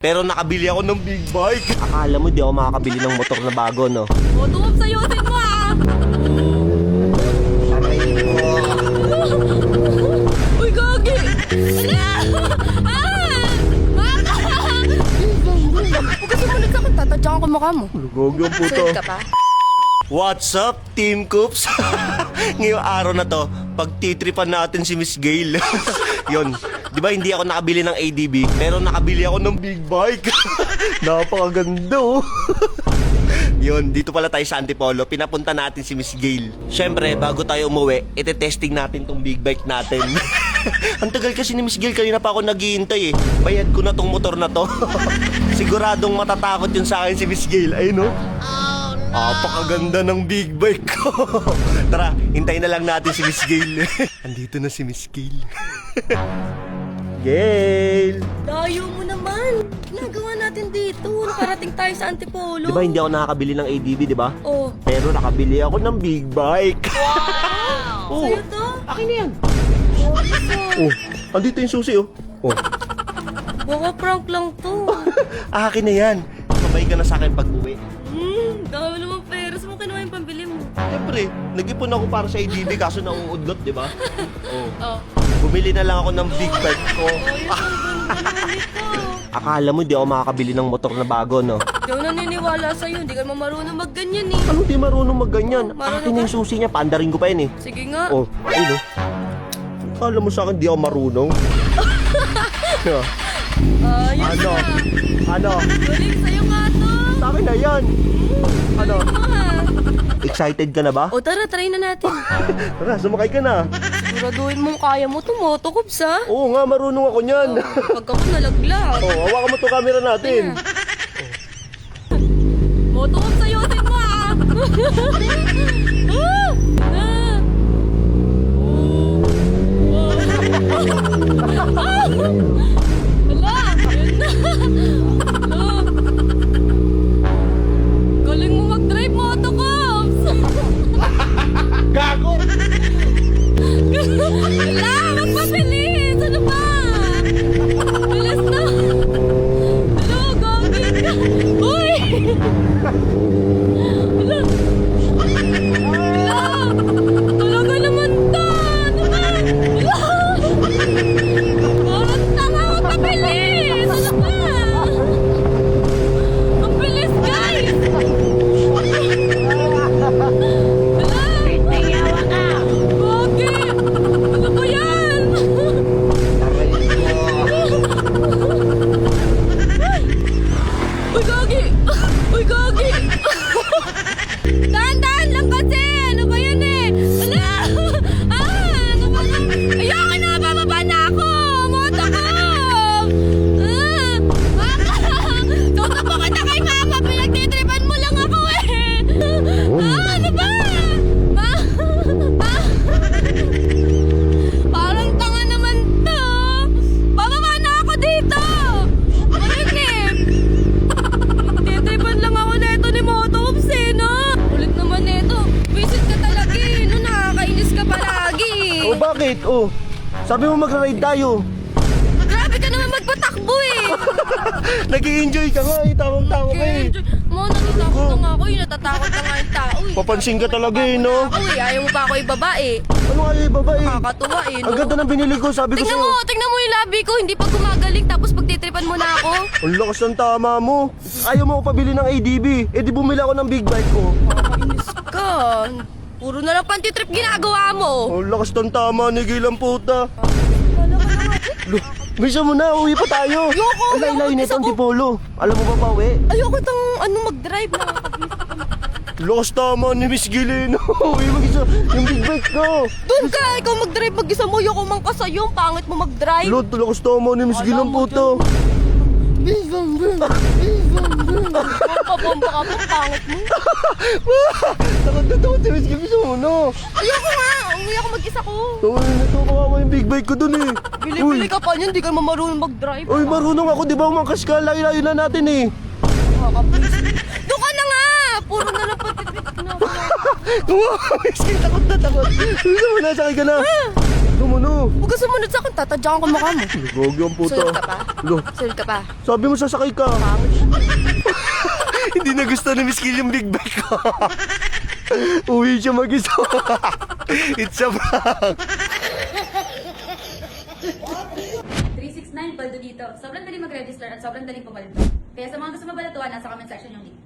Pero nakabili ako ng big bike. Akala mo di ako makakabili ng motor na bago, no? O, tuwag sa'yo, sin mo ah! Uy, gagi! Ala! Huwag kasi malit ka kung tatadyakan ko mukha mo. Lugogi ang puto. Sunod ka pa? What's up, Team Coops? Ngayong araw na to, pagtitripan natin si Miss Gail. Yun, di ba hindi ako nakabili ng ADB, pero nakabili ako ng big bike. Napakaganda oh. Yun, dito pala tayo sa Antipolo, pinapunta natin si Miss Gail. Siyempre, bago tayo umuwi, ite-testing natin tong big bike natin. Ang tagal kasi ni Miss Gail, kanina pa ako naghihintay eh. Bayad ko na tong motor na to. Siguradong matatakot yun sa akin si Miss Gail, ayun no? Apakaganda ng big bike ko. Tara, hintayin na lang natin si Miss Gail. Andito na si Miss Gail. Gail! Dayo mo naman. Nagawa natin dito. Nakarating tayo sa Antipolo. Di ba hindi ako nakakabili ng ADB, di ba? Oh. Pero nakabili ako ng big bike. Wow! Oh, Sa'yo to? akin na yan. Oh, Oh, andito yung susi oh. Oh, baka prank lang to. akin na yan. Sabay ka na sa akin pag-uwi. Dami naman peras mo. Kinuha yung pambili mo. Siyempre, nag-ipon ako para sa ADB kaso nauudlot, di ba? Oh. Oh. Bumili na lang ako ng big bike ko. Oh, yun. Ang ganda naman ito. Akala mo di ako makakabili ng motor na bago, no? Di ako naniniwala sa'yo. Hindi ka naman marunong magganyan eh. Ano di marunong magganyan? Marunong Akin na yung susi niya, paandarin ko pa yun eh. Sige nga. Oh, ayun oh. Akala mo sa akin di ako marunong? Ayos Ano? na. Ano? Galing sa'yo nga to. Sa akin na yan. Ano? Excited ka na ba? O tara, try na natin. Tara, sumakay ka na. Siguraduhin mong kaya mo to, motocubs ha. Oo nga, marunong ako niyan. Pag ako nalaglag. Oh, hawakan mo to camera natin. Motocubs sa'yo, sin mo ah. Hala, yun na. Hala. Galing mo mag-drive, motocubs. Gago! Wala! Magpabilis! Ano ba? Bilis na! Hello, gagi ka! Uy! Hello! Hello! Talaga naman to! Ano ba? Hello! Parang tanga! Magpabilis! Ano ba? Ang bilis, guys! Ano ba yan? Uy, gagi! Uy, gagi! Dahan-dahan lang kasi! Ano ba yan eh? Ala! Ano ba yan? Ayoko na! Bababa na ako! Motocom! Tutupo ka na kay mama! Pinagtitripan mo lang ako eh! Ano ba? Parang tanga naman to. Bababa na ako dito. Marinip. Titripan lang ako neto ni Motocubs eh, no? Ulit naman neto. Visit ka talaga eh, no? Nakakainis ka palagi. Oh, bakit? Oh, sabi mo magra-ride tayo. Grabe ka naman magpatakbo eh. Nag-i-enjoy ka nga eh, tawang-tawa ka eh. Mo, natatakot na nga ako eh. Natatakot na nga yung tao eh. Papansin ka talaga eh, no? Ako eh. Ayaw mo pa ako ibaba eh. Ano nga yung babae? Nakakatuwa eh, no? Ang ganda ng binili ko, sabi ko sa'yo. Tingnan mo yung labi ko. Hindi pa gumagaling tapos pagtitripan mo na ako. Ang lakas ng tama mo. Ayaw mo ako pabili ng ADB. Eh di bumili ako ng big bike ko. Nakakainis ka. Puro na lang pantitrip ginagawa mo. Ang lakas ng tama ni Gilang puta. Bisa mo na, uwi pa tayo. Ayoko, Ang layo-layo ayoko, nito, isa ko. Antipolo. Alam mo ba pa, uwi? Ayoko itong mag-drive na. Lakas tama ni Miss Gilin. Uwi mag-isa yung big bike ko. Doon ka, ikaw mag-drive mag-isa mo. Ayoko mang kasayo. Ang pangit mo mag-drive. Lord, lakas tama ni Miss Gilang puta. Papabomba ka mo, pangit mo. Takot na takot si Miss Gilin. Bisa mo na. Ayoko nga, uwi ako mag-isa ko. Tawin na ito, kawawa yung big bike ko dun eh. Bili-bili ka pa niyan, di ka marunong mag-drive. Uy, marunong ako, di ba umangkas ka? Layo-layo na natin eh. Doon ka na nga! Puro na lang patitrip na. Wow, Miss Gilin, takot na takot. Bisa mo na, sakay ka na. Tama na. Huwag ka sumunod sa akin, tatadyakan ko mukha mo. Gogi ang puto. Sunod ka pa? Lo, Sunod ka pa? sabi mo sasakay ka. Pangit. Hindi na gusto ni Miss Gail yung big bike ko. Uwi siya mag-isa. It's a prank. 369 paldo dito. Sobrang dali mag-register at sobrang daling pumalito. Kaya sa mga gusto mabalatuan, nasa comment section yung link.